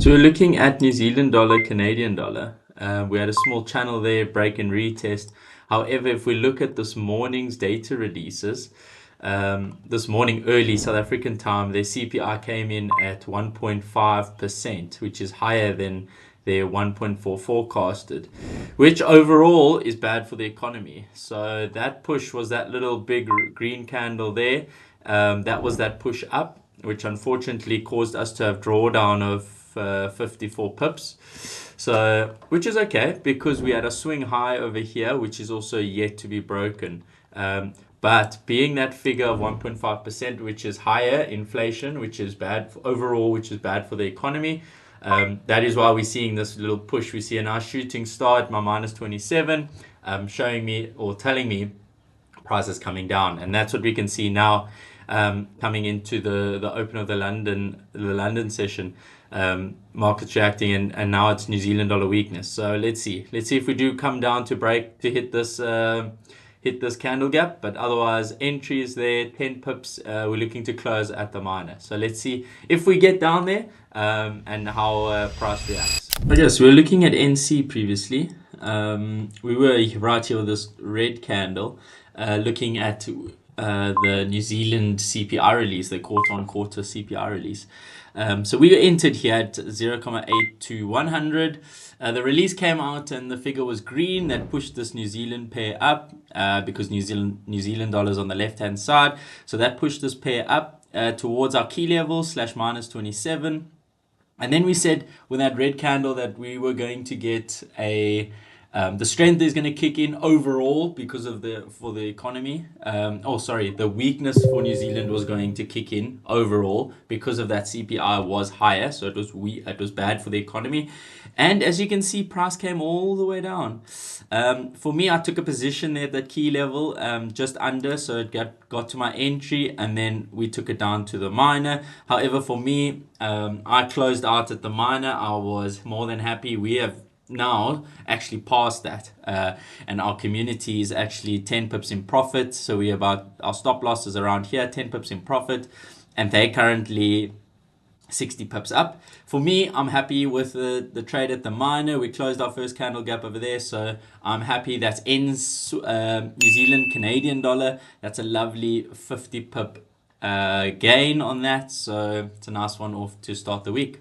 So we're looking at New Zealand dollar, Canadian dollar. We had a small channel there, break and retest. However, if we look at this morning's data releases, this morning early South African time, their CPI came in at 1.5%, which is higher than their 1.4 forecasted, which overall is bad for the economy. So that push was that little big green candle there. That was that push up, which unfortunately caused us to have drawdown of 54 pips, so which is okay because we had a swing high over here, which is also yet to be broken. But being that figure of 1.5%, which is higher inflation, which is bad overall, which is bad for the economy, that is why we're seeing this little push. We see a nice shooting star at my minus 27, showing me or telling me prices coming down, and that's what we can see now. Coming into the open of the London session, markets reacting, and now it's New Zealand dollar weakness. So let's see if we do come down to break to hit this candle gap, but otherwise entry is there, 10 pips. We're looking to close at the minor, so let's see if we get down there and how price reacts. But yes, we were looking at NC previously. We were right here with this red candle, looking at the New Zealand CPI release, the quarter-on-quarter CPI release. So we were entered here at 0.8 to 100. The release came out and the figure was green. That pushed this New Zealand pair up because New Zealand dollars on the left-hand side. So that pushed this pair up towards our key level / minus 27. And then we said with that red candle that we were going to get the strength is going to kick in overall because of for the economy. The weakness for New Zealand was going to kick in overall because of that CPI was higher, so it was bad for the economy. And as you can see, price came all the way down. For me, I took a position there at that key level, just under, so it got to my entry, and then we took it down to the minor. However, for me, I closed out at the minor. I was more than happy. We have now actually past that, and our community is actually 10 pips in profit. So our stop loss is around here, 10 pips in profit, and they're currently 60 pips up. For me, I'm happy with the trade at the minor. We closed our first candle gap over there, so I'm happy. That's New Zealand Canadian dollar. That's a lovely 50 pip gain on that, so it's a nice one off to start the week.